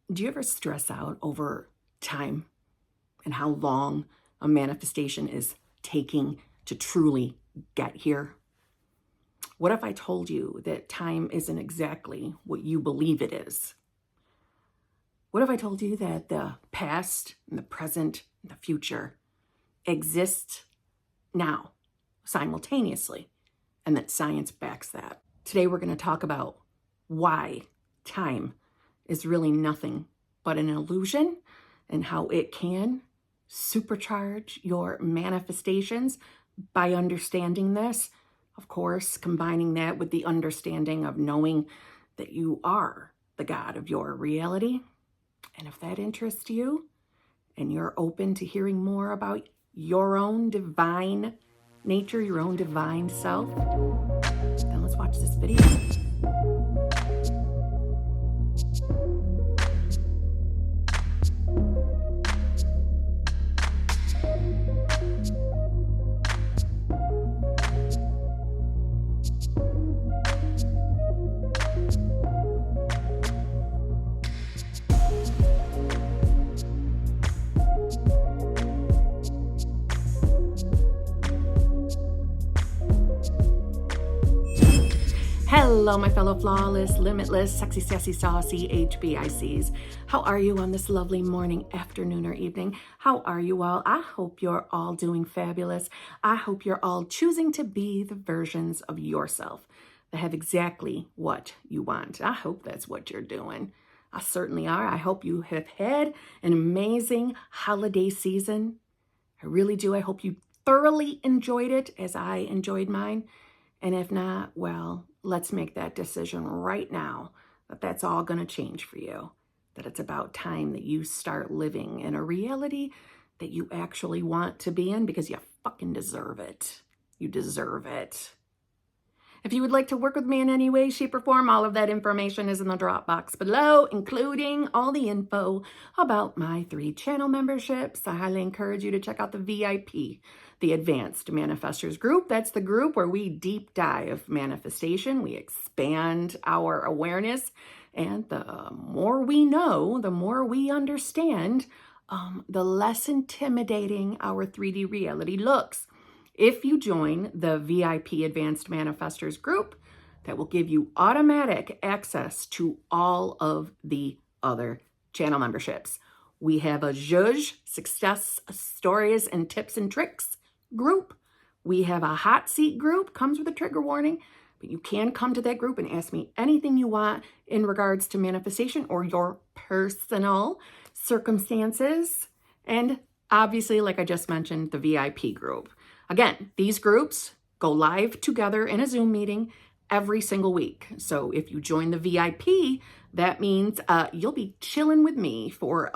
Do you ever stress out over time and how long a manifestation is taking to truly get here? What if I told you that time isn't exactly what you believe it is? What if I told you that the past and the present and the future exist now, simultaneously, and that science backs that? Today we're going to talk about why time is really nothing but an illusion and how it can supercharge your manifestations by understanding this. Of course, combining that with the understanding of knowing that you are the God of your reality. And if that interests you and you're open to hearing more about your own divine nature, your own divine self, then let's watch this video. Hello, my fellow flawless, limitless, sexy, sassy, saucy Hbics. How are you on this lovely morning, afternoon, or evening? How are you all? I hope you're all doing fabulous. I hope you're all choosing to be the versions of yourself that have exactly what you want. I hope that's what you're doing. I certainly are. I hope you have had an amazing holiday season. I really do. I hope you thoroughly enjoyed it as I enjoyed mine. And if not, well, let's make that decision right now that that's all going to change for you, that it's about time that you start living in a reality that you actually want to be in because you fucking deserve it. You deserve it. If you would like to work with me in any way, shape, or form, all of that information is in the drop box below, including all the info about my 3 channel memberships. I highly encourage you to check out the VIP, the Advanced Manifestors group. That's the group where we deep dive manifestation. We expand our awareness. And the more we know, the more we understand, the less intimidating our 3D reality looks. If you join the VIP Advanced Manifestors group, that will give you automatic access to all of the other channel memberships. We have a Zhuzh Success Stories and Tips and Tricks group. We have a hot seat group, comes with a trigger warning, but you can come to that group and ask me anything you want in regards to manifestation or your personal circumstances. And obviously, like I just mentioned, the VIP group. Again, these groups go live together in a Zoom meeting every single week. So if you join the VIP, that means you'll be chilling with me for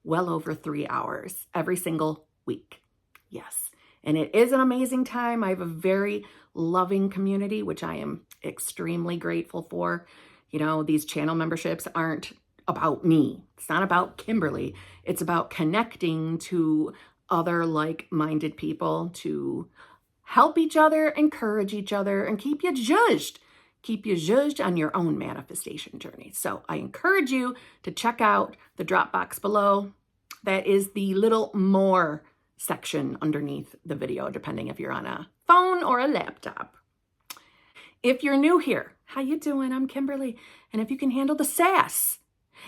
well over 3 hours every single week. Yes. And it is an amazing time. I have a very loving community, which I am extremely grateful for. You know, these channel memberships aren't about me. It's not about Kimberly. It's about connecting to other like-minded people to help each other, encourage each other, and keep you zhuzhed. Keep you zhuzhed on your own manifestation journey. So I encourage you to check out the Dropbox below. That is the little more section underneath the video, depending if you're on a phone or a laptop. If you're new here, how you doing? I'm Kimberly. And if you can handle the sass,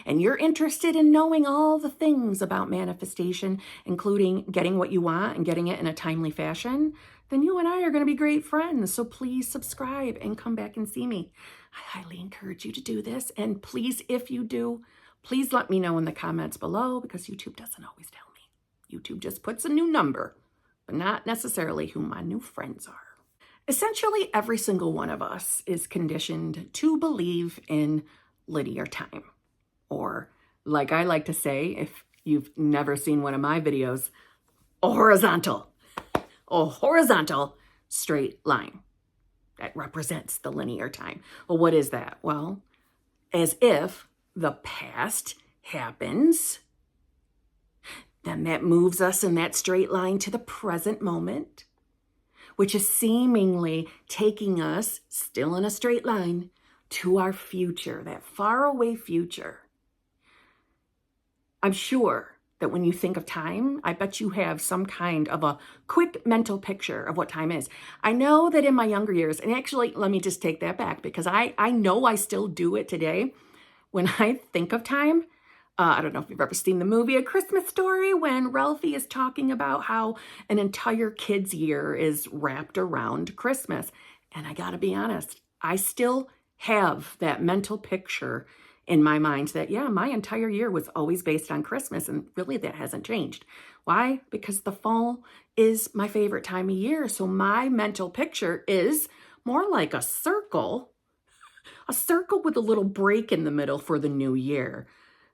and you're interested in knowing all the things about manifestation, including getting what you want and getting it in a timely fashion, then you and I are going to be great friends. So please subscribe and come back and see me. I highly encourage you to do this. And please, if you do, please let me know in the comments below, because YouTube doesn't always tell me. YouTube just puts a new number, but not necessarily who my new friends are. Essentially, every single one of us is conditioned to believe in linear time. Or, like I like to say, if you've never seen one of my videos, a horizontal straight line that represents the linear time. Well, what is that? Well, as if the past happens, then that moves us in that straight line to the present moment, which is seemingly taking us, still in a straight line, to our future, that faraway future. I'm sure that when you think of time, I bet you have some kind of a quick mental picture of what time is. I know that in my younger years, and actually, let me just take that back, because I know I still do it today. When I think of time, I don't know if you've ever seen the movie A Christmas Story, when Ralphie is talking about how an entire kid's year is wrapped around Christmas. And I gotta be honest, I still have that mental picture in my mind that, yeah, my entire year was always based on Christmas, and really that hasn't changed. Why? Because the fall is my favorite time of year. So my mental picture is more like a circle with a little break in the middle for the new year.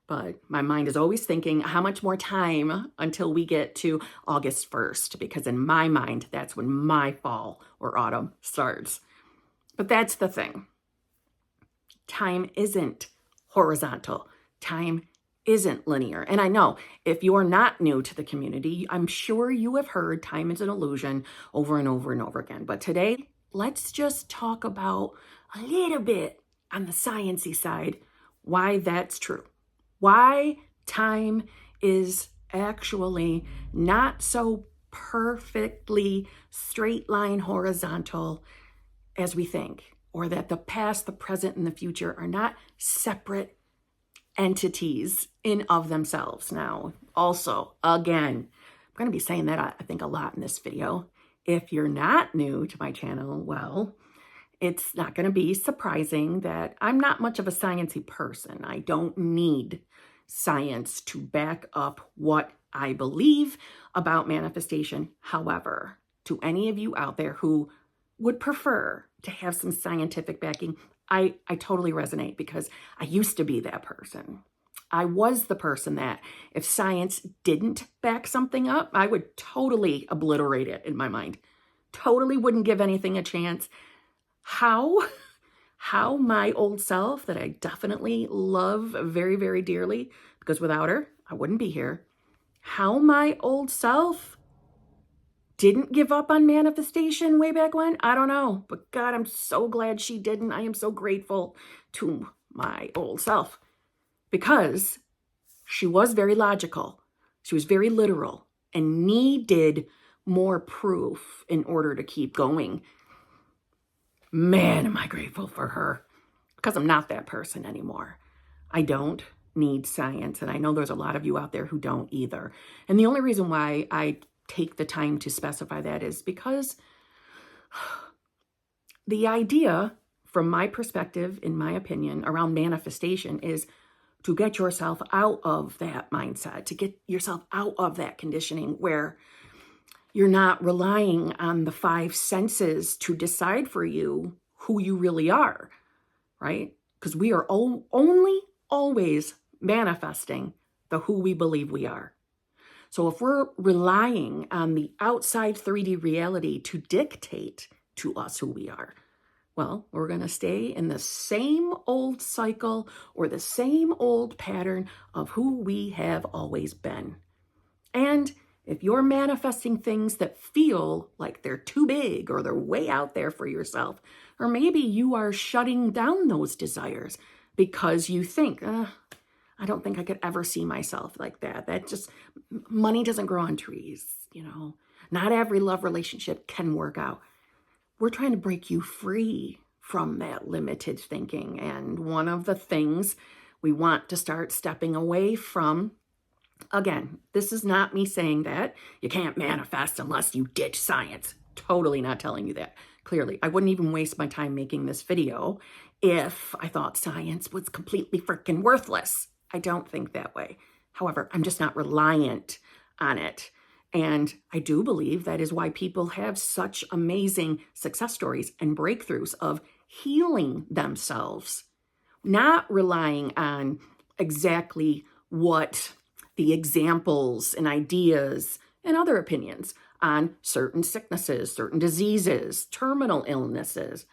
But my mind is always thinking, how much more time until we get to August 1st? Because in my mind, that's when my fall or autumn starts. But that's the thing. Time isn't horizontal. Time isn't linear. And I know if you're not new to the community, I'm sure you have heard time is an illusion over and over and over again. But today, let's just talk about a little bit on the sciencey side, why that's true. Why time is actually not so perfectly straight line horizontal as we think, or that the past, the present, and the future are not separate entities in of themselves. Now, also, again, I'm going to be saying that I think a lot in this video. If you're not new to my channel, well, it's not going to be surprising that I'm not much of a sciencey person. I don't need science to back up what I believe about manifestation. However, to any of you out there who would prefer to have some scientific backing, I totally resonate, because I used to be that person. I was the person that if science didn't back something up, I would totally obliterate it in my mind. Totally wouldn't give anything a chance. How my old self, that I definitely love very, very dearly, because without her, I wouldn't be here. How my old self didn't give up on manifestation way back when, I don't know. But God, I'm so glad she didn't. I am so grateful to my old self, because she was very logical. She was very literal and needed more proof in order to keep going. Man, am I grateful for her, because I'm not that person anymore. I don't need science, and I know there's a lot of you out there who don't either. And the only reason why I take the time to specify that is because the idea, from my perspective, in my opinion, around manifestation is to get yourself out of that mindset, to get yourself out of that conditioning where you're not relying on the five senses to decide for you who you really are, right? Because we are only always manifesting the who we believe we are. So if we're relying on the outside 3D reality to dictate to us who we are, well, we're going to stay in the same old cycle or the same old pattern of who we have always been. And if you're manifesting things that feel like they're too big or they're way out there for yourself, or maybe you are shutting down those desires because you think, I don't think I could ever see myself like that. That just, money doesn't grow on trees, you know. Not every love relationship can work out. We're trying to break you free from that limited thinking. And one of the things we want to start stepping away from, again, this is not me saying that you can't manifest unless you ditch science. Totally not telling you that. Clearly, I wouldn't even waste my time making this video if I thought science was completely freaking worthless. I don't think that way. However, I'm just not reliant on it. And I do believe that is why people have such amazing success stories and breakthroughs of healing themselves, not relying on exactly what the examples and ideas and other opinions on certain sicknesses, certain diseases, terminal illnesses.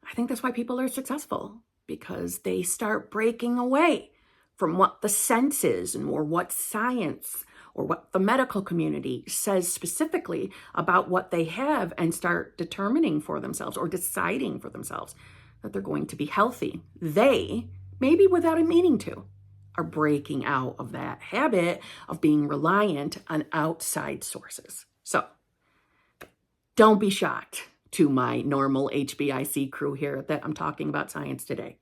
I think that's why people are successful, because they start breaking away from what the senses and or what science or what the medical community says specifically about what they have, and start determining for themselves or deciding for themselves that they're going to be healthy. They, maybe without a meaning to, are breaking out of that habit of being reliant on outside sources. So don't be shocked to my normal HBIC crew here that I'm talking about science today.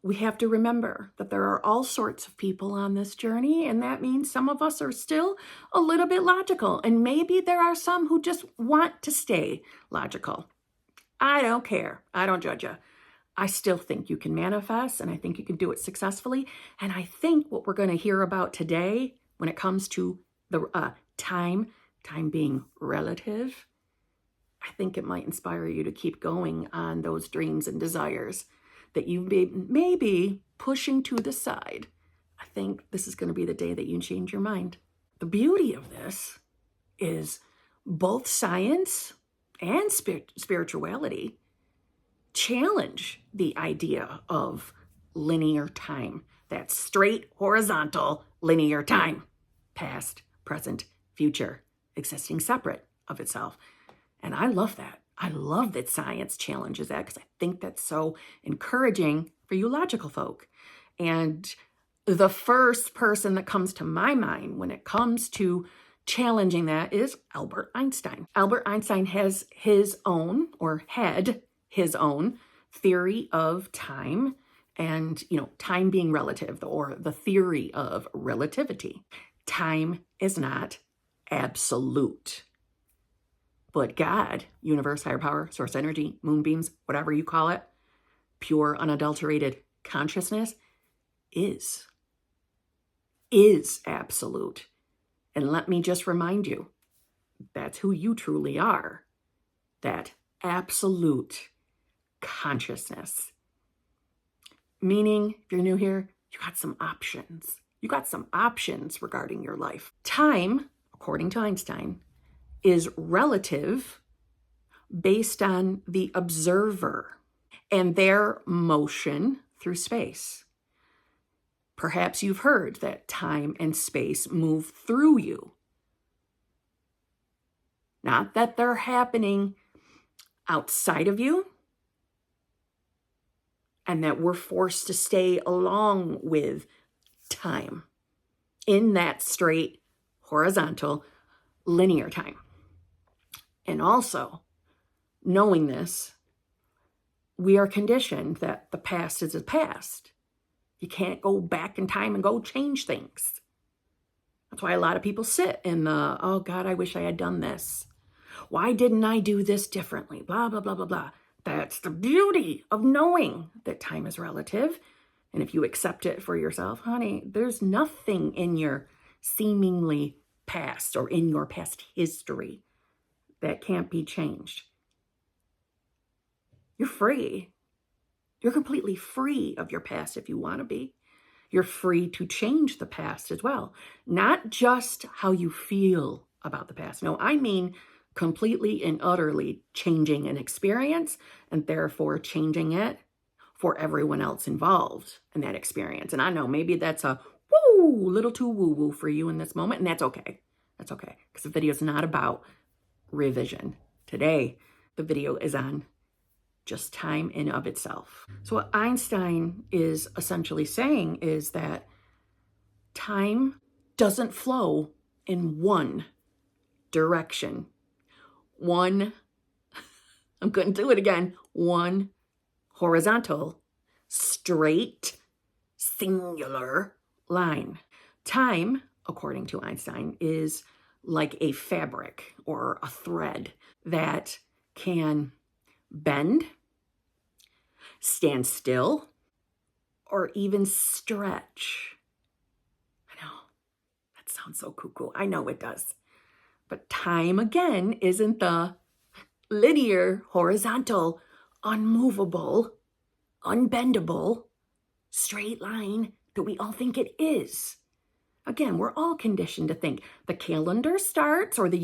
We have to remember that there are all sorts of people on this journey, and that means some of us are still a little bit logical, and maybe there are some who just want to stay logical. I don't care. I don't judge you. I still think you can manifest, and I think you can do it successfully. And I think what we're going to hear about today when it comes to the time being relative, I think it might inspire you to keep going on those dreams and desires that you may be pushing to the side. I think this is going to be the day that you change your mind. The beauty of this is both science and spirituality challenge the idea of linear time, that straight, horizontal, linear time, past, present, future, existing separate of itself. And I love that. I love that science challenges that because I think that's so encouraging for you logical folk. And the first person that comes to my mind when it comes to challenging that is Albert Einstein. Albert Einstein has his own, or had his own, theory of time and, time being relative, or the theory of relativity. Time is not absolute. But God, universe, higher power, source energy, moonbeams, whatever you call it, pure, unadulterated consciousness is absolute. And let me just remind you, that's who you truly are. That absolute consciousness. Meaning, if you're new here, you got some options. You got some options regarding your life. Time, according to Einstein, is relative based on the observer and their motion through space. Perhaps you've heard that time and space move through you. Not that they're happening outside of you and that we're forced to stay along with time in that straight, horizontal, linear time. And also, knowing this, we are conditioned that the past is the past. You can't go back in time and go change things. That's why a lot of people sit in the, oh God, I wish I had done this. Why didn't I do this differently? Blah, blah, blah, blah, blah. That's the beauty of knowing that time is relative. And if you accept it for yourself, honey, there's nothing in your seemingly past or in your past history that can't be changed. You're free. You're completely free of your past if you want to be. You're free to change the past as well. Not just how you feel about the past. No, I mean completely and utterly changing an experience and therefore changing it for everyone else involved in that experience. And I know maybe that's a little too woo-woo for you in this moment, and that's okay. That's okay, because the video is not about revision. Today, the video is on just time in of itself. So what Einstein is essentially saying is that time doesn't flow in one direction. I'm going to do it again, one horizontal, straight, singular line. Time, according to Einstein, is like a fabric or a thread that can bend, stand still, or even stretch. I know, that sounds so cuckoo. I know it does. But time, again, isn't the linear, horizontal, unmovable, unbendable, straight line that we all think it is. Again, we're all conditioned to think the calendar starts, or the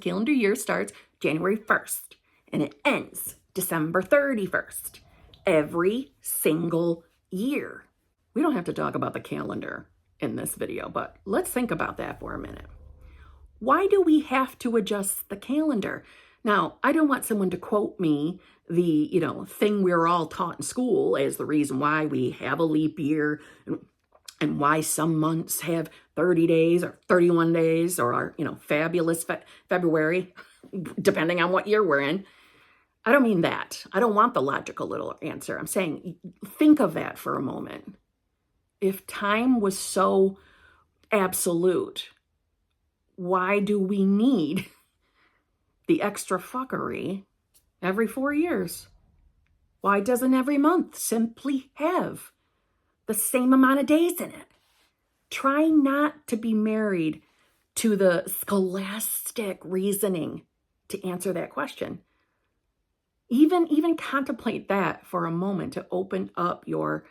calendar year starts January 1st, and it ends December 31st, every single year. We don't have to talk about the calendar in this video, but let's think about that for a minute. Why do we have to adjust the calendar? Now, I don't want someone to quote me the, thing we're all taught in school as the reason why we have a leap year. and why some months have 30 days or 31 days or are, fabulous February, depending on what year we're in. I don't mean that. I don't want the logical little answer. I'm saying, think of that for a moment. If time was so absolute, why do we need the extra fuckery every 4 years? Why doesn't every month simply have the same amount of days in it? Try not to be married to the scholastic reasoning to answer that question. Even contemplate that for a moment to open up your,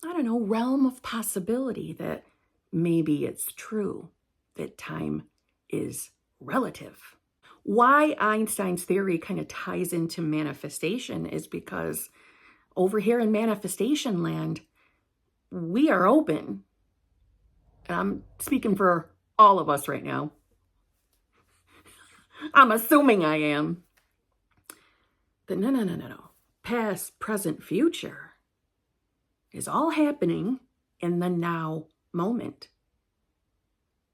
realm of possibility that maybe it's true that time is relative. Why Einstein's theory kind of ties into manifestation is because over here in manifestation land, we are open. And I'm speaking for all of us right now. I'm assuming I am. But no. Past, present, future is all happening in the now moment.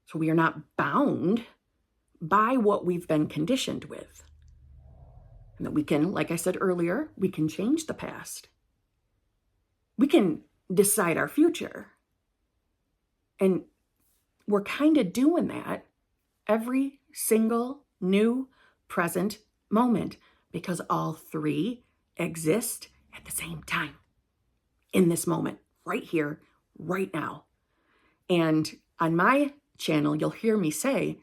So we are not bound by what we've been conditioned with. And that we can, like I said earlier, we can change the past. We can decide our future. And we're kind of doing that every single new present moment because all three exist at the same time in this moment, right here, right now. And on my channel, you'll hear me say,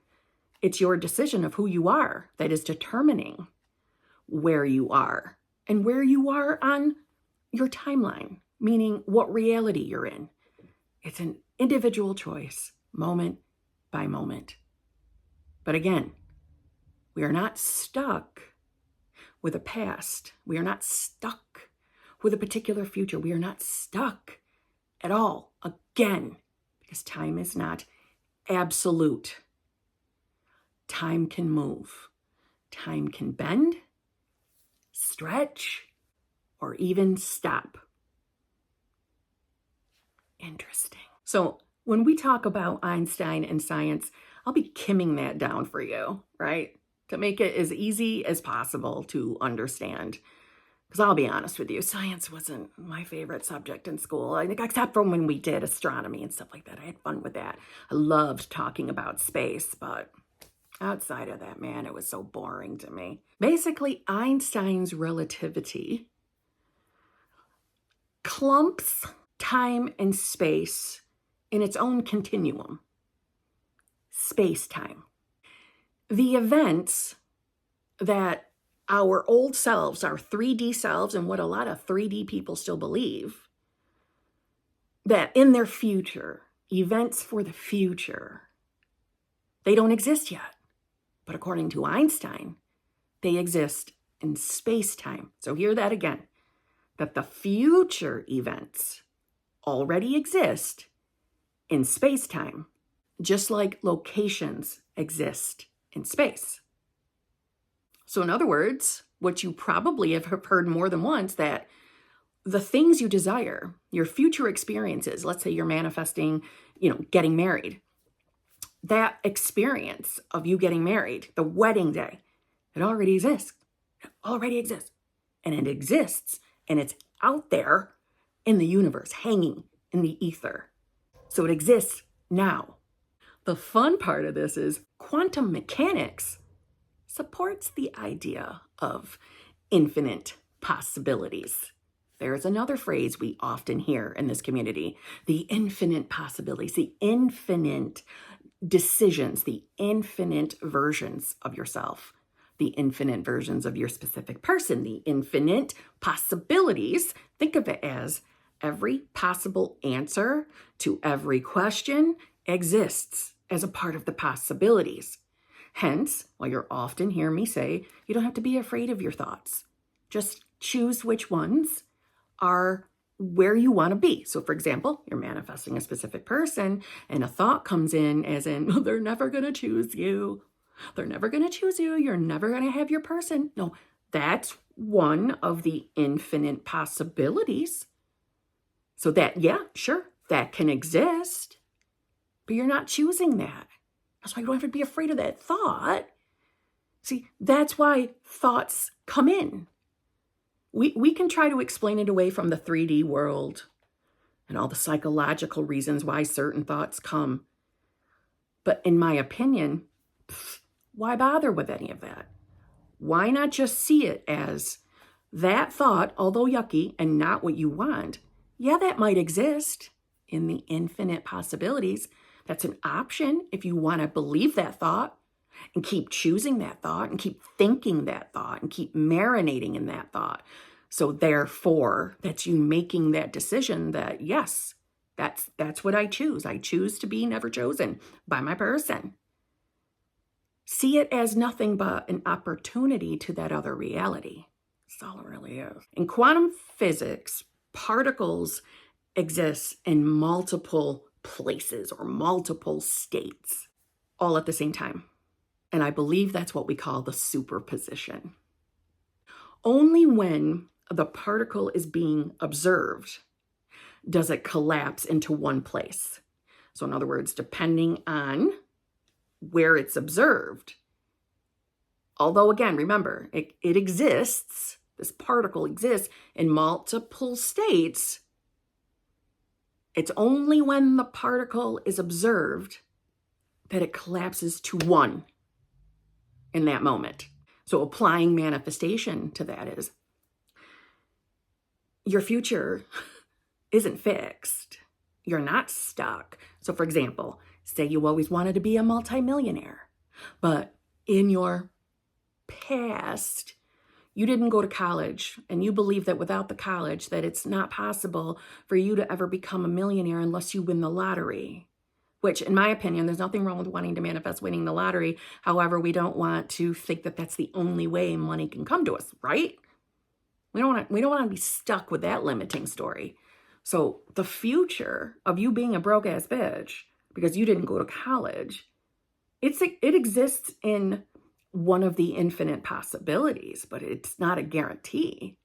it's your decision of who you are that is determining where you are and where you are on your timeline, meaning what reality you're in. It's an individual choice, moment by moment. But again, we are not stuck with a past. We are not stuck with a particular future. We are not stuck at all, again, because time is not absolute. Time can move. Time can bend, stretch, or even stop. Interesting. So when we talk about Einstein and science, I'll be kimming that down for you, right? To make it as easy as possible to understand. Because I'll be honest with you, science wasn't my favorite subject in school, I think, except for when we did astronomy and stuff like that. I had fun with that. I loved talking about space, but outside of that, man, it was so boring to me. Basically, Einstein's relativity clumps time and space in its own continuum, space-time. The events that our old selves, our 3D selves, and what a lot of 3D people still believe, that in their future, events for the future, they don't exist yet. But according to Einstein, they exist in space-time. So hear that again, that the future events already exist in space-time, just like locations exist in space. So in other words, what you probably have heard more than once, that the things you desire, your future experiences, let's say you're manifesting, getting married, that experience of you getting married, the wedding day, it already exists. It already exists. And it exists, and it's out there in the universe, hanging in the ether. So it exists now. The fun part of this is quantum mechanics supports the idea of infinite possibilities. There's another phrase we often hear in this community, the infinite possibilities, the infinite decisions, the infinite versions of yourself, the infinite versions of your specific person, the infinite possibilities. Think of it as every possible answer to every question exists as a part of the possibilities. Hence, while you'll often hear me say, you don't have to be afraid of your thoughts. Just choose which ones are where you want to be. So for example, you're manifesting a specific person and a thought comes in as in, well, they're never going to choose you. They're never going to choose you. You're never going to have your person. No, that's one of the infinite possibilities. So that, yeah, sure, That can exist, but you're not choosing that. That's why you don't have to be afraid of that thought. See, that's why thoughts come in. We can try to explain it away from the 3D world and all the psychological reasons why certain thoughts come. But in my opinion, why bother with any of that? Why not just see it as that thought, although yucky and not what you want? Yeah, that might exist in the infinite possibilities. That's an option if you want to believe that thought and keep choosing that thought and keep thinking that thought and keep marinating in that thought. So therefore, that's you making that decision that, yes, that's what I choose. I choose to be never chosen by my person. See it as nothing but an opportunity to that other reality. That's all it really is. In quantum physics, particles exist in multiple places or multiple states all at the same time. And I believe that's what we call the superposition. Only when the particle is being observed does it collapse into one place. So in other words, depending on where it's observed, although again, remember, it exists, this particle exists in multiple states, it's only when the particle is observed that it collapses to one in that moment. So applying manifestation to that is, your future isn't fixed. You're not stuck. So for example, say you always wanted to be a multimillionaire, but in your past, you didn't go to college and you believe that without the college that it's not possible for you to ever become a millionaire unless you win the lottery. Which, in my opinion, there's nothing wrong with wanting to manifest winning the lottery. However, we don't want to think that that's the only way money can come to us, right? We don't want to be stuck with that limiting story. So the future of you being a broke ass bitch because you didn't go to college, it exists in one of the infinite possibilities, but it's not a guarantee.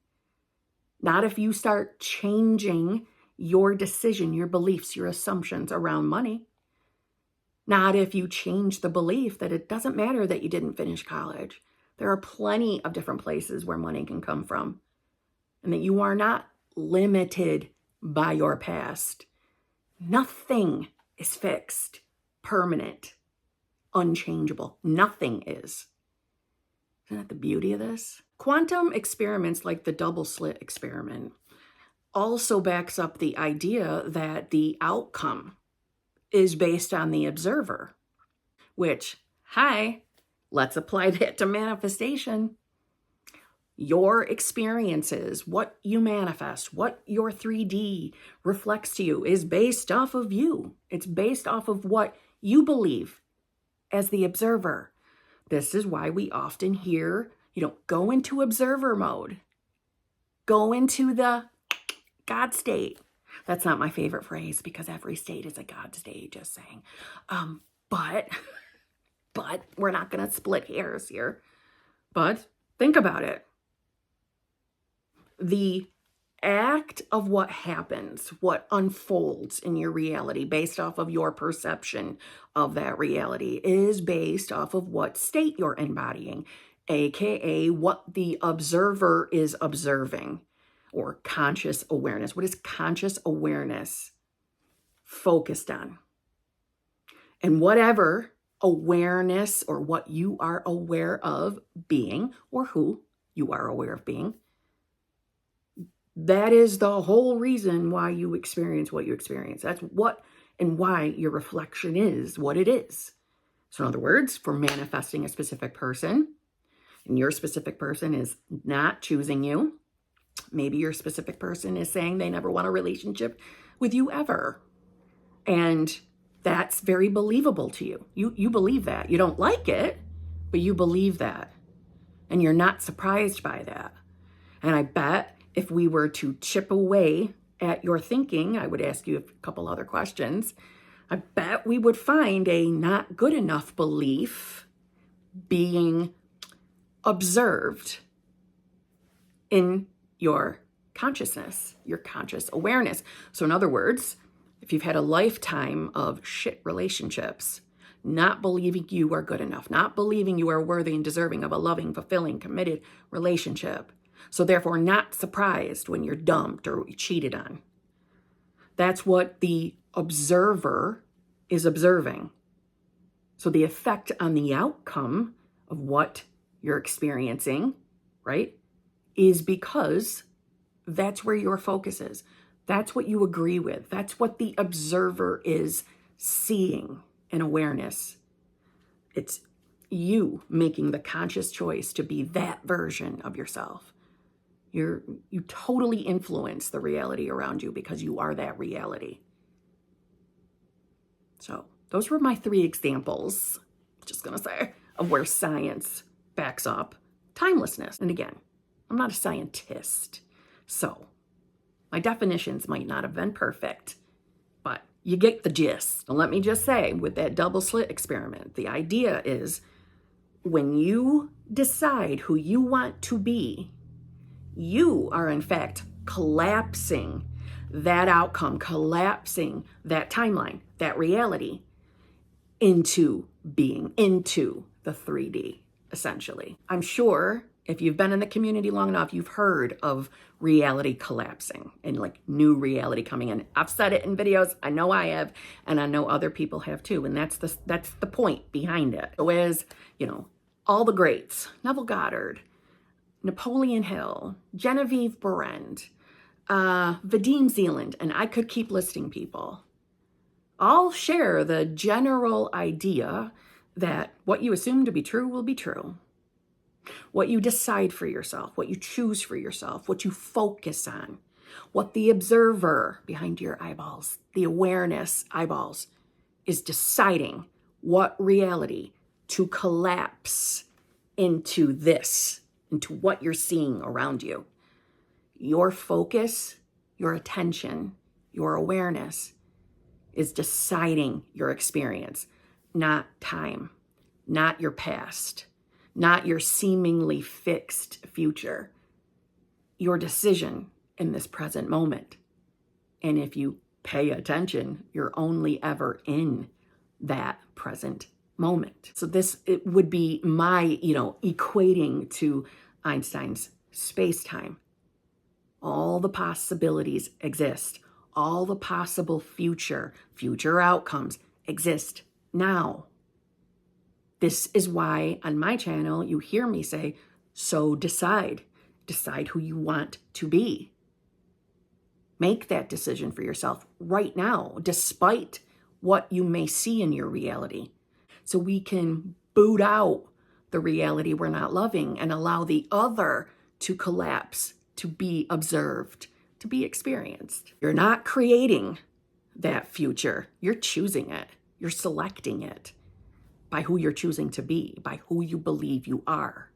Not if you start changing your decision, your beliefs, your assumptions around money. Not if you change the belief that it doesn't matter that you didn't finish college. There are plenty of different places where money can come from, and that you are not limited by your past. Nothing is fixed, permanent, unchangeable. Nothing is. Isn't that the beauty of this? Quantum experiments like the double slit experiment also backs up the idea that the outcome is based on the observer, which, let's apply that to manifestation. Your experiences, what you manifest, what your 3D reflects to you is based off of you. It's based off of what you believe as the observer. This is why we often hear, go into observer mode. Go into the God state. That's not my favorite phrase because every state is a God state, just saying. But we're not going to split hairs here. But think about it. The act of what happens, what unfolds in your reality based off of your perception of that reality is based off of what state you're embodying, aka what the observer is observing, or conscious awareness. What is conscious awareness focused on? And whatever awareness or what you are aware of being, or who you are aware of being, that is the whole reason why you experience what you experience. That's what and why your reflection is what it is. So in other words, for manifesting a specific person, and your specific person is not choosing you, maybe your specific person is saying they never want a relationship with you ever. And that's very believable to you. You believe that. You don't like it, but you believe that. And you're not surprised by that. And I bet if we were to chip away at your thinking, I would ask you a couple other questions. I bet we would find a not good enough belief being observed in your consciousness, your conscious awareness. So in other words, if you've had a lifetime of shit relationships, not believing you are good enough, not believing you are worthy and deserving of a loving, fulfilling, committed relationship, so therefore not surprised when you're dumped or cheated on. That's what the observer is observing. So the effect on the outcome of what you're experiencing, right, is because that's where your focus is. That's what you agree with. That's what the observer is seeing in awareness. It's you making the conscious choice to be that version of yourself. You totally influence the reality around you because you are that reality. So those were my 3 examples, just gonna say, of where science backs up timelessness. And again, I'm not a scientist, so my definitions might not have been perfect, but you get the gist. And let me just say, with that double slit experiment, the idea is when you decide who you want to be, you are in fact collapsing that outcome, collapsing that timeline, that reality into being, into the 3D, essentially. I'm sure if you've been in the community long enough, you've heard of reality collapsing and like new reality coming in. I've said it in videos. I know I have, and I know other people have too. And that's the point behind it. So as, all the greats, Neville Goddard, Napoleon Hill, Genevieve Berend, Vadim Zealand, and I could keep listing people, all share the general idea that what you assume to be true will be true. What you decide for yourself, what you choose for yourself, what you focus on, what the observer behind your eyeballs, the awareness eyeballs, is deciding what reality to collapse into this, into what you're seeing around you. Your focus, your attention, your awareness is deciding your experience, not time, not your past, not your seemingly fixed future, your decision in this present moment. And if you pay attention, you're only ever in that present moment. So it would be my, equating to Einstein's spacetime. All the possibilities exist. All the possible future outcomes exist now. This is why on my channel, you hear me say, so decide who you want to be. Make that decision for yourself right now, despite what you may see in your reality. So we can boot out the reality we're not loving and allow the other to collapse, to be observed, to be experienced. You're not creating that future. You're choosing it. You're selecting it by who you're choosing to be, by who you believe you are.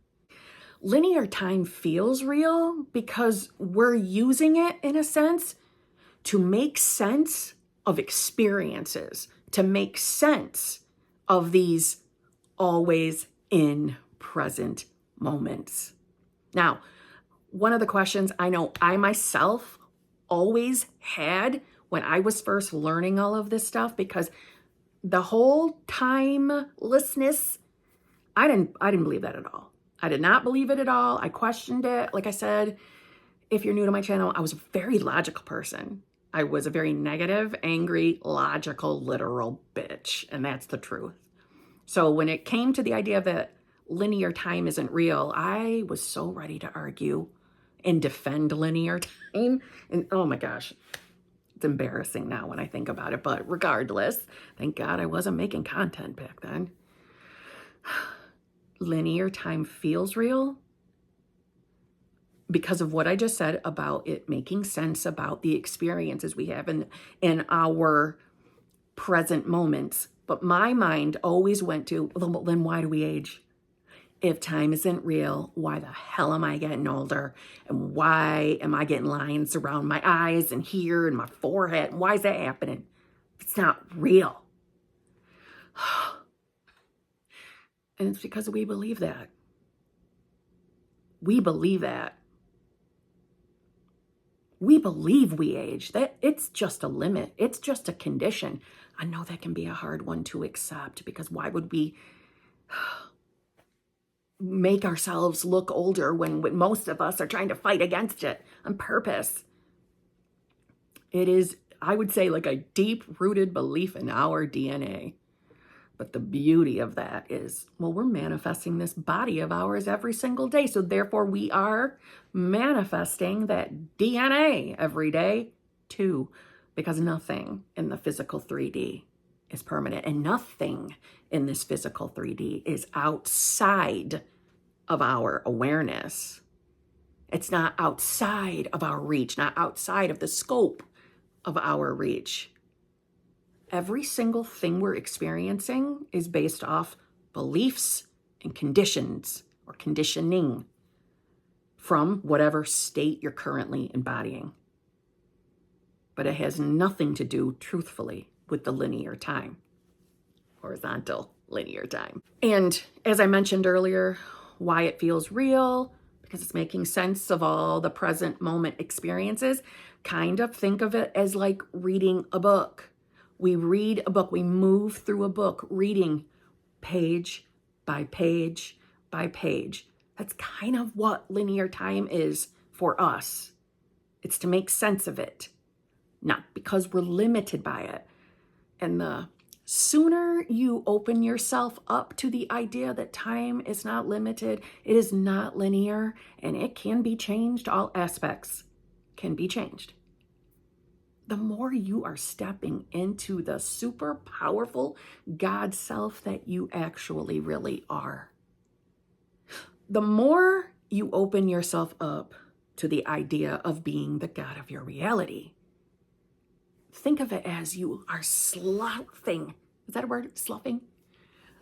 Linear time feels real because we're using it, in a sense, to make sense of experiences, to make sense of these always in present moments. Now, one of the questions I know I myself always had when I was first learning all of this stuff, because the whole timelessness, I didn't believe that at all. I did not believe it at all. I questioned it. Like I said, if you're new to my channel, I was a very logical person. I was a very negative, angry, logical, literal bitch. And that's the truth. So when it came to the idea that linear time isn't real, I was so ready to argue and defend linear time. And oh my gosh, it's embarrassing now when I think about it. But regardless, thank God I wasn't making content back then. Linear time feels real because of what I just said about it making sense about the experiences we have in our present moments. But my mind always went to, well, then why do we age? If time isn't real, why the hell am I getting older? And why am I getting lines around my eyes and here and my forehead? And why is that happening? It's not real. And it's because we believe that. We believe that. We believe we age, that it's just a limit. It's just a condition. I know that can be a hard one to accept, because why would we make ourselves look older when most of us are trying to fight against it on purpose? It is, I would say, like a deep-rooted belief in our DNA. But the beauty of that is, well, we're manifesting this body of ours every single day. So therefore, we are manifesting that DNA every day too, because nothing in the physical 3D is permanent, and nothing in this physical 3D is outside of our awareness. It's not outside of our reach, not outside of the scope of our reach. Every single thing we're experiencing is based off beliefs and conditions or conditioning from whatever state you're currently embodying. But it has nothing to do, truthfully, with the linear time, horizontal linear time. And as I mentioned earlier, why it feels real, because it's making sense of all the present moment experiences. Kind of think of it as like reading a book. We read a book, we move through a book, reading page by page by page. That's kind of what linear time is for us. It's to make sense of it, not because we're limited by it. And the sooner you open yourself up to the idea that time is not limited, it is not linear, and it can be changed, all aspects can be changed, the more you are stepping into the super powerful God self that you actually really are. The more you open yourself up to the idea of being the God of your reality. Think of it as you are sloughing. Is that a word? Sloughing?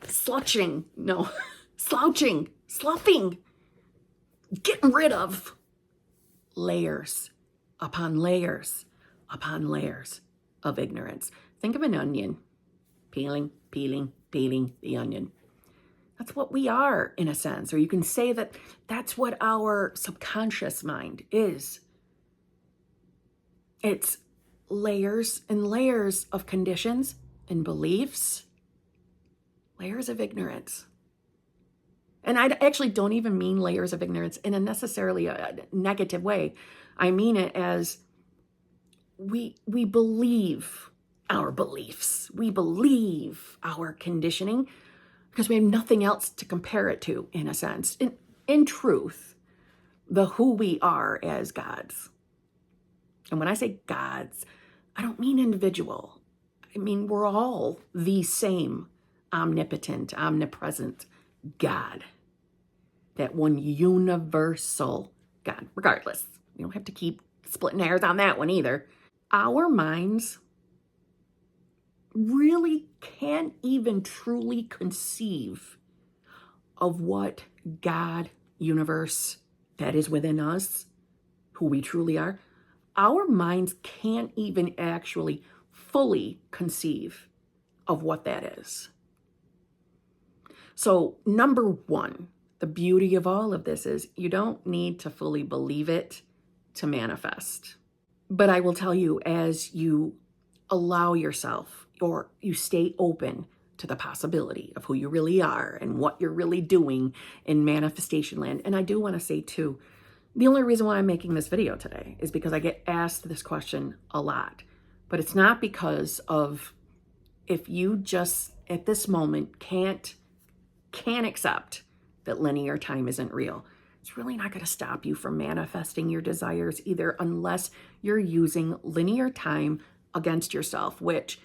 Slouching. No. Slouching. Sloughing. Getting rid of layers upon layers upon layers of ignorance. Think of an onion. Peeling, peeling, peeling the onion. That's what we are, in a sense. Or you can say that that's what our subconscious mind is. It's layers and layers of conditions and beliefs, layers of ignorance. And I actually don't even mean layers of ignorance in a necessarily a negative way. I mean it as we believe our beliefs. We believe our conditioning because we have nothing else to compare it to, in a sense. In truth, the who we are as gods. And when I say gods, I don't mean individual. I mean, we're all the same omnipotent, omnipresent God. That one universal God, regardless. We don't have to keep splitting hairs on that one either. Our minds really can't even truly conceive of what God, universe, that is within us, who we truly are. Our minds can't even actually fully conceive of what that is. So, number one, the beauty of all of this is you don't need to fully believe it to manifest. But I will tell you, as you allow yourself or you stay open to the possibility of who you really are and what you're really doing in manifestation land. And I do want to say too, the only reason why I'm making this video today is because I get asked this question a lot. But it's not because of if you just at this moment can't accept that linear time isn't real. It's really not going to stop you from manifesting your desires either, unless you're using linear time against yourself, which,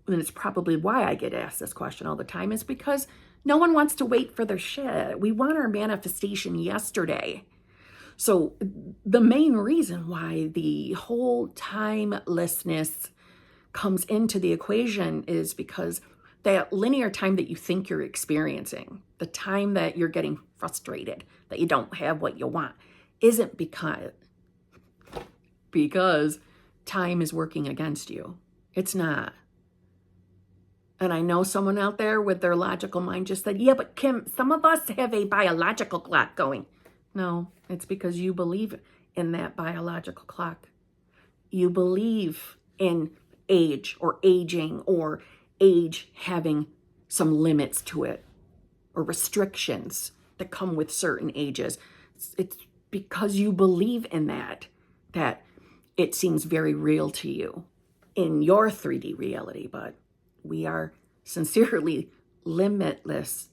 and it's probably why I get asked this question all the time, is because no one wants to wait for their shit. We want our manifestation yesterday. So the main reason why the whole timelessness comes into the equation is because that linear time that you think you're experiencing, the time that you're getting frustrated, that you don't have what you want, isn't because time is working against you. It's not. And I know someone out there with their logical mind just said, yeah, but Kim, some of us have a biological clock going. No, it's because you believe in that biological clock. you believe in age or aging, or age having some limits to it or restrictions that come with certain ages. It's because you believe in that it seems very real to you in your 3D reality. But we are sincerely limitless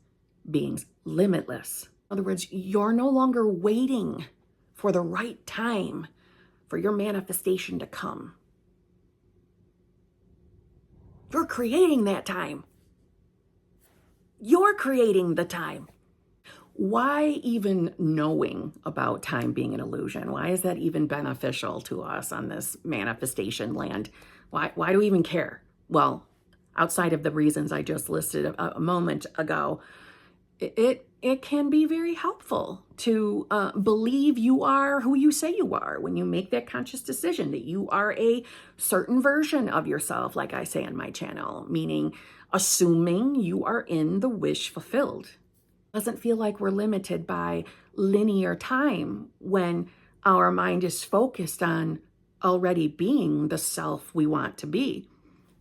beings, limitless. In other words, you're no longer waiting for the right time for your manifestation to come. You're creating that time. You're creating the time. Why even knowing about time being an illusion? Why is that even beneficial to us on this manifestation land? Why do we even care? Well, outside of the reasons I just listed a moment ago, it can be very helpful to believe you are who you say you are when you make that conscious decision that you are a certain version of yourself, like I say on my channel, meaning assuming you are in the wish fulfilled. It doesn't feel like we're limited by linear time when our mind is focused on already being the self we want to be.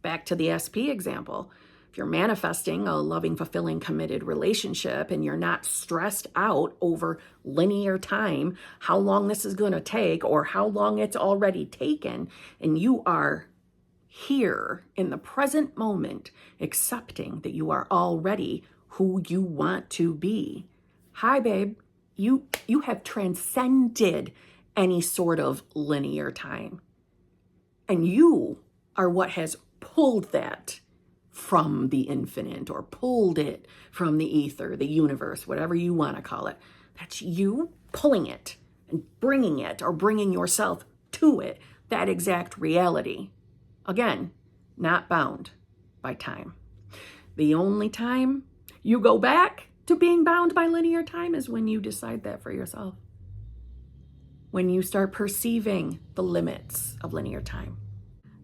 Back to the SP example. If you're manifesting a loving, fulfilling, committed relationship and you're not stressed out over linear time, how long this is going to take or how long it's already taken, and you are here in the present moment, accepting that you are already who you want to be. Hi, babe. You have transcended any sort of linear time. And you are what has pulled that from the infinite, or pulled it from the ether, the universe, whatever you want to call it. That's you pulling it and bringing it, or bringing yourself to it, that exact reality. Again, not bound by time. The only time you go back to being bound by linear time is when you decide that for yourself. When you start perceiving the limits of linear time.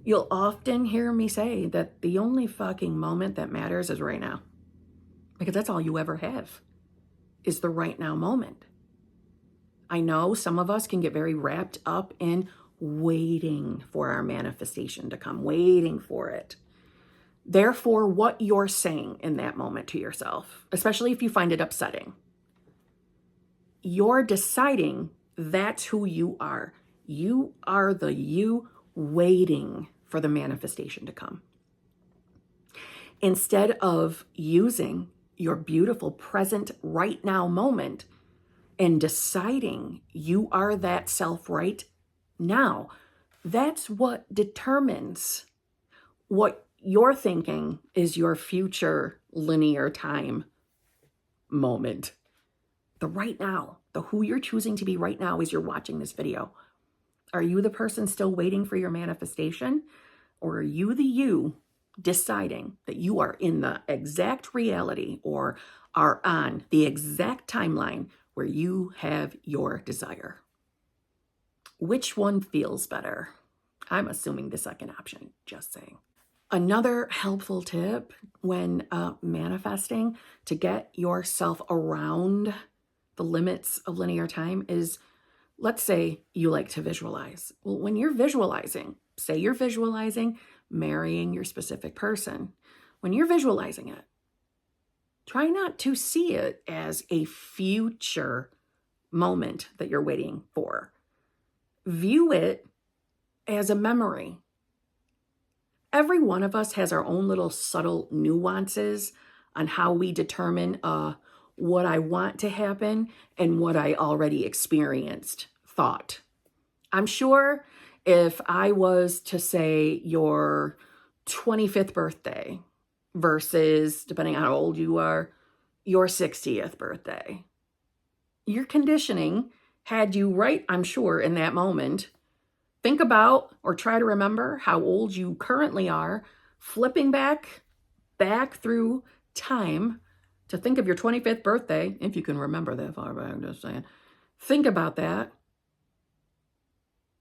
You'll often hear me say that the only fucking moment that matters is right now. Because that's all you ever have, is the right now moment. I know some of us can get very wrapped up in waiting for our manifestation to come, waiting for it. Therefore, what you're saying in that moment to yourself, especially if you find it upsetting, you're deciding that's who you are. You are the you waiting for the manifestation to come. Instead of using your beautiful present right now moment and deciding you are that self right now, that's what determines what you're thinking is your future linear time moment. The right now, the who you're choosing to be right now as you're watching this video. Are you the person still waiting for your manifestation? Or are you the you deciding that you are in the exact reality or are on the exact timeline where you have your desire? Which one feels better? I'm assuming the second option, just saying. Another helpful tip when manifesting to get yourself around the limits of linear time is, let's say you like to visualize. Well, when you're visualizing, say you're visualizing marrying your specific person. When you're visualizing it, try not to see it as a future moment that you're waiting for. View it as a memory. Every one of us has our own little subtle nuances on how we determine what I want to happen and what I already experienced, thought. I'm sure if I was to say your 25th birthday versus, depending on how old you are, your 60th birthday, your conditioning had you right, I'm sure, in that moment. Think about or try to remember how old you currently are, flipping back through time to think of your 25th birthday, if you can remember that far back, I'm just saying. Think about that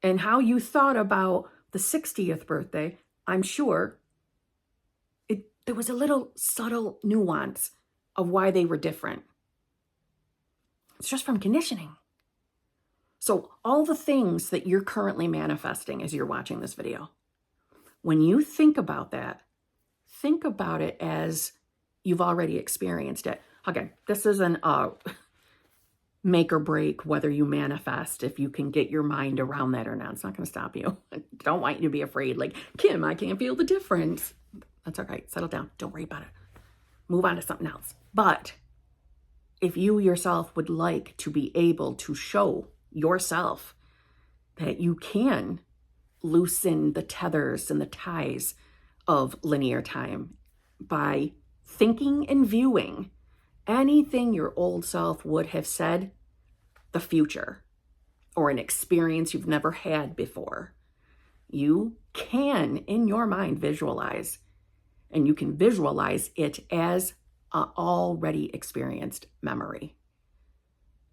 and how you thought about the 60th birthday. I'm sure there was a little subtle nuance of why they were different. It's just from conditioning. So all the things that you're currently manifesting as you're watching this video, when you think about that, think about it as you've already experienced it. Again, this isn't a make or break whether you manifest, if you can get your mind around that or not. It's not going to stop you. I don't want you to be afraid. Like, Kim, I can't feel the difference. That's okay. Settle down. Don't worry about it. Move on to something else. But if you yourself would like to be able to show yourself that you can loosen the tethers and the ties of linear time by thinking and viewing anything your old self would have said, the future, or an experience you've never had before, you can, in your mind, visualize, and you can visualize it as an already experienced memory.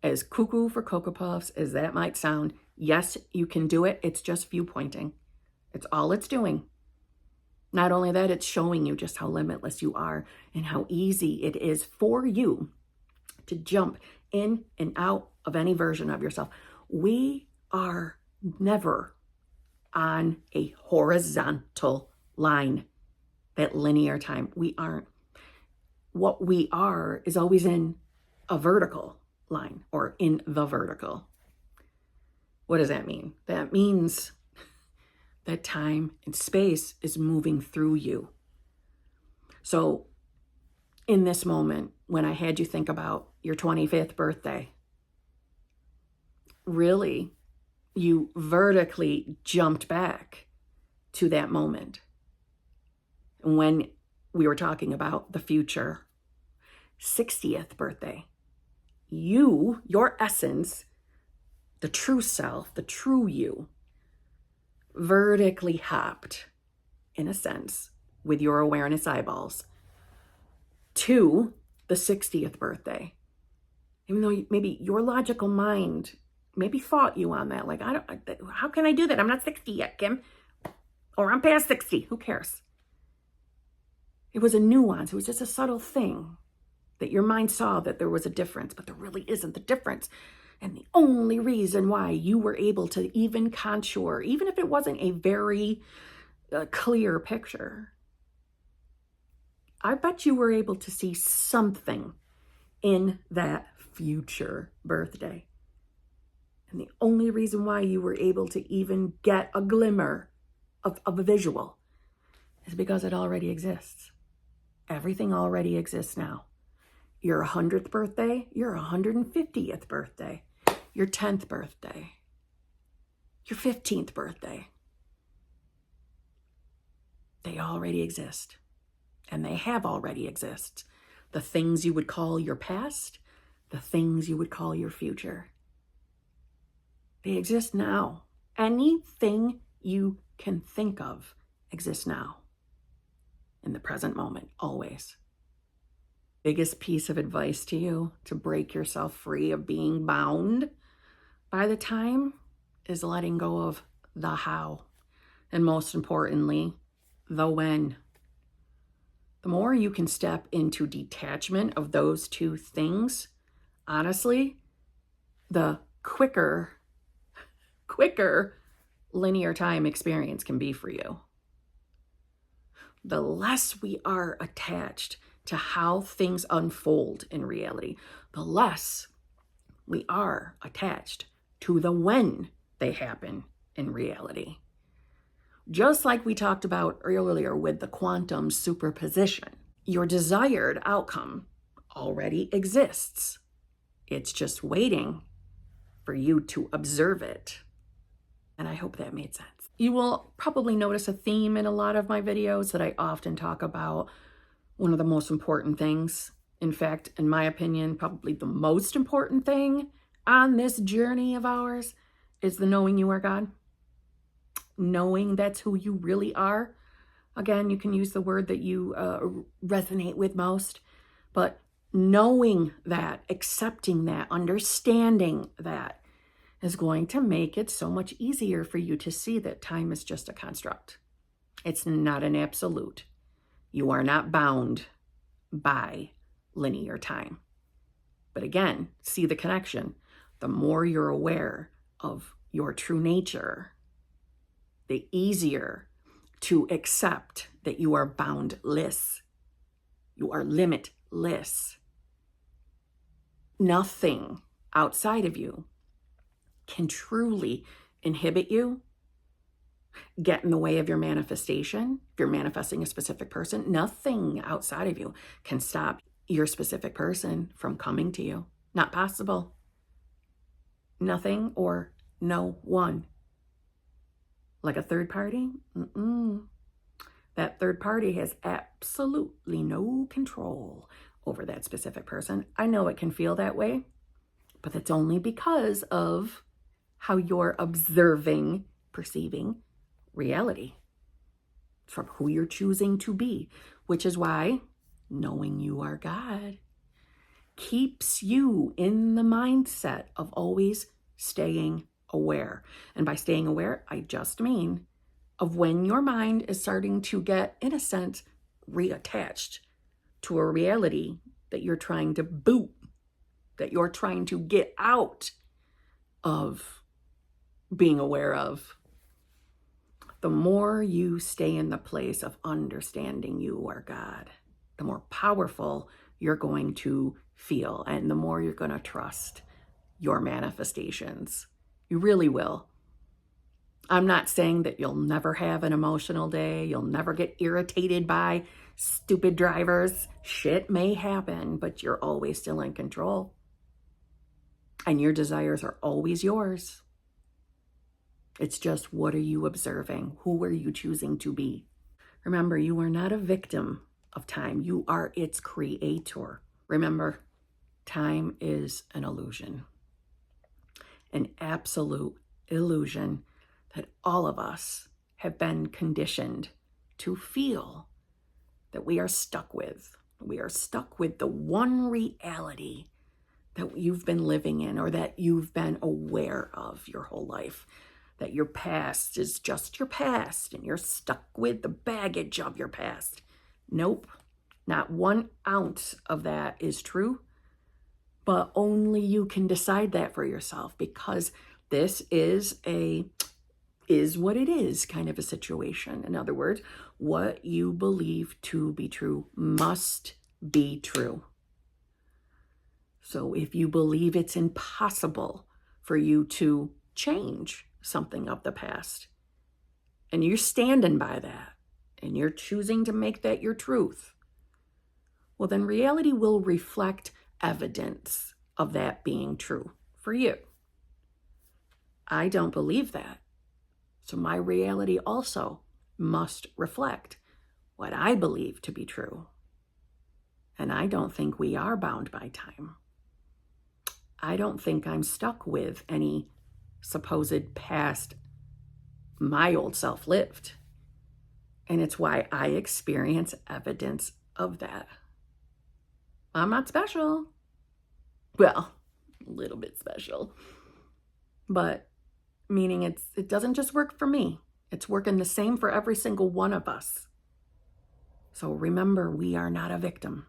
As cuckoo for Cocoa Puffs as that might sound, yes, you can do it. It's just viewpointing. It's all it's doing. Not only that, it's showing you just how limitless you are and how easy it is for you to jump in and out of any version of yourself. We are never on a horizontal line, that linear time. We aren't. What we are is always in a vertical line, or in the vertical. What does that mean? That means that time and space is moving through you. So in this moment, when I had you think about your 25th birthday, really, you vertically jumped back to that moment. And when we were talking about the future 60th birthday, your essence, the true self, the true you, vertically hopped, in a sense, with your awareness eyeballs to the 60th birthday. Even though maybe your logical mind maybe fought you on that. Like, how can I do that? I'm not 60 yet, Kim. Or I'm past 60. Who cares? It was a nuance. It was just a subtle thing that your mind saw that there was a difference, but there really isn't the difference. And the only reason why you were able to even contour, even if it wasn't a very clear picture, I bet you were able to see something in that future birthday. And the only reason why you were able to even get a glimmer of a visual is because it already exists. Everything already exists now. Your 100th birthday, your 150th birthday, your 10th birthday, your 15th birthday. They already exist. And they have already existed. The things you would call your past, the things you would call your future. They exist now. Anything you can think of exists now. In the present moment, always. Biggest piece of advice to you to break yourself free of being bound by the time is letting go of the how. And most importantly, the when. The more you can step into detachment of those two things, honestly, the quicker linear time experience can be for you. The less we are attached to how things unfold in reality, the less we are attached to the when they happen in reality. Just like we talked about earlier with the quantum superposition, your desired outcome already exists. It's just waiting for you to observe it. And I hope that made sense. You will probably notice a theme in a lot of my videos that I often talk about one of the most important things. In fact, in my opinion, probably the most important thing on this journey of ours is the knowing you are God. Knowing that's who you really are. Again, you can use the word that you resonate with most, but knowing that, accepting that, understanding that is going to make it so much easier for you to see that time is just a construct. It's not an absolute. You are not bound by linear time. But again, see the connection. The more you're aware of your true nature, the easier to accept that you are boundless. You are limitless. Nothing outside of you can truly inhibit you, get in the way of your manifestation. If you're manifesting a specific person, nothing outside of you can stop your specific person from coming to you. Not possible. Nothing or no one. Like a third party? That third party has absolutely no control over that specific person. I know it can feel that way, but that's only because of how you're observing, perceiving reality from who you're choosing to be, which is why knowing you are God keeps you in the mindset of always staying aware. And by staying aware, I just mean of when your mind is starting to get, in a sense, reattached to a reality that you're trying to boot, that you're trying to get out of being aware of. The more you stay in the place of understanding you are God, the more powerful you're going to feel, and the more you're going to trust your manifestations. You really will. I'm not saying that you'll never have an emotional day, you'll never get irritated by stupid drivers. Shit may happen, but you're always still in control. And your desires are always yours. It's just, what are you observing? Who are you choosing to be? Remember, you are not a victim of time. You are its creator. Remember, time is an illusion, an absolute illusion that all of us have been conditioned to feel that we are stuck with. We are stuck with the one reality that you've been living in, or that you've been aware of your whole life. That your past is just your past and you're stuck with the baggage of your past. Nope, not 1 ounce of that is true, but only you can decide that for yourself, because this is what it is kind of a situation. In other words, what you believe to be true must be true. So if you believe it's impossible for you to change something of the past, and you're standing by that, and you're choosing to make that your truth, well, then reality will reflect evidence of that being true for you. I don't believe that. So my reality also must reflect what I believe to be true. And I don't think we are bound by time. I don't think I'm stuck with any supposed past my old self lived. And it's why I experience evidence of that. I'm not special. Well, a little bit special. But meaning it doesn't just work for me. It's working the same for every single one of us. So remember, we are not a victim.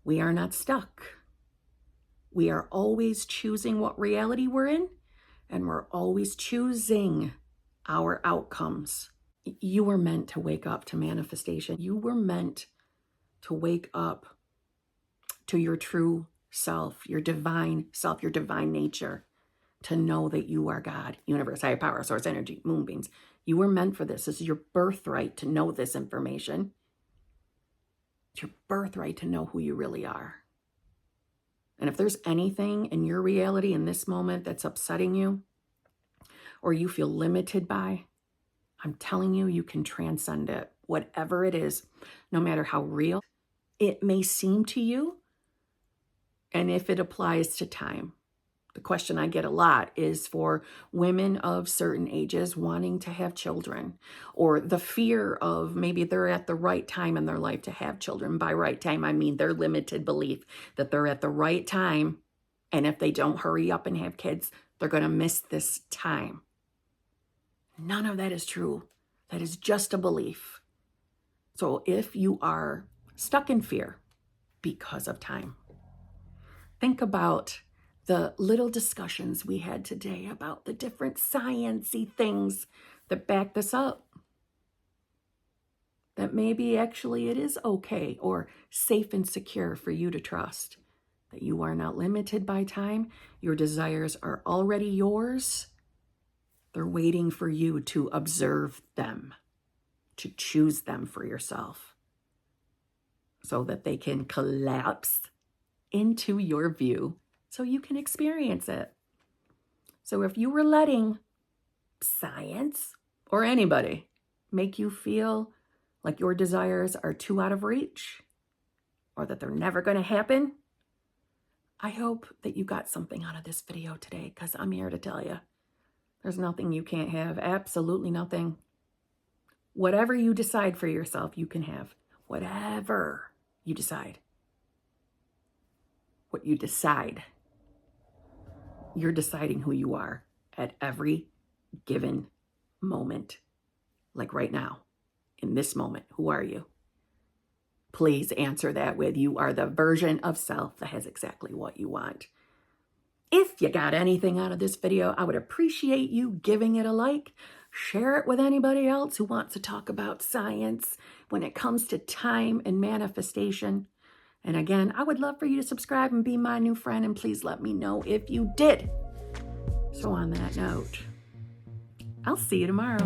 We are not stuck. We are always choosing what reality we're in, and we're always choosing our outcomes. You were meant to wake up to manifestation. You were meant to wake up to your true self, your divine nature, to know that you are God, universe, higher power, source energy, moonbeams. You were meant for this. This is your birthright to know this information. It's your birthright to know who you really are. And if there's anything in your reality in this moment that's upsetting you, or you feel limited by, I'm telling you, you can transcend it. Whatever it is, no matter how real it may seem to you, and if it applies to time. The question I get a lot is for women of certain ages wanting to have children, or the fear of maybe they're at the right time in their life to have children. By right time, I mean their limited belief that they're at the right time, and if they don't hurry up and have kids, they're going to miss this time. None of that is true. That is just a belief. So if you are stuck in fear because of time, think about the little discussions we had today about the different science-y things that back this up. That maybe actually it is okay or safe and secure for you to trust. That you are not limited by time. Your desires are already yours. They're waiting for you to observe them, to choose them for yourself, so that they can collapse into your view so you can experience it. So if you were letting science or anybody make you feel like your desires are too out of reach or that they're never going to happen, I hope that you got something out of this video today, because I'm here to tell you there's nothing you can't have. Absolutely nothing. Whatever you decide for yourself, you can have. Whatever you decide. What you decide. You're deciding who you are at every given moment. Like right now, in this moment, who are you? Please answer that with, you are the version of self that has exactly what you want. If you got anything out of this video, I would appreciate you giving it a like. Share it with anybody else who wants to talk about science when it comes to time and manifestation. And again, I would love for you to subscribe and be my new friend, and please let me know if you did. So on that note, I'll see you tomorrow.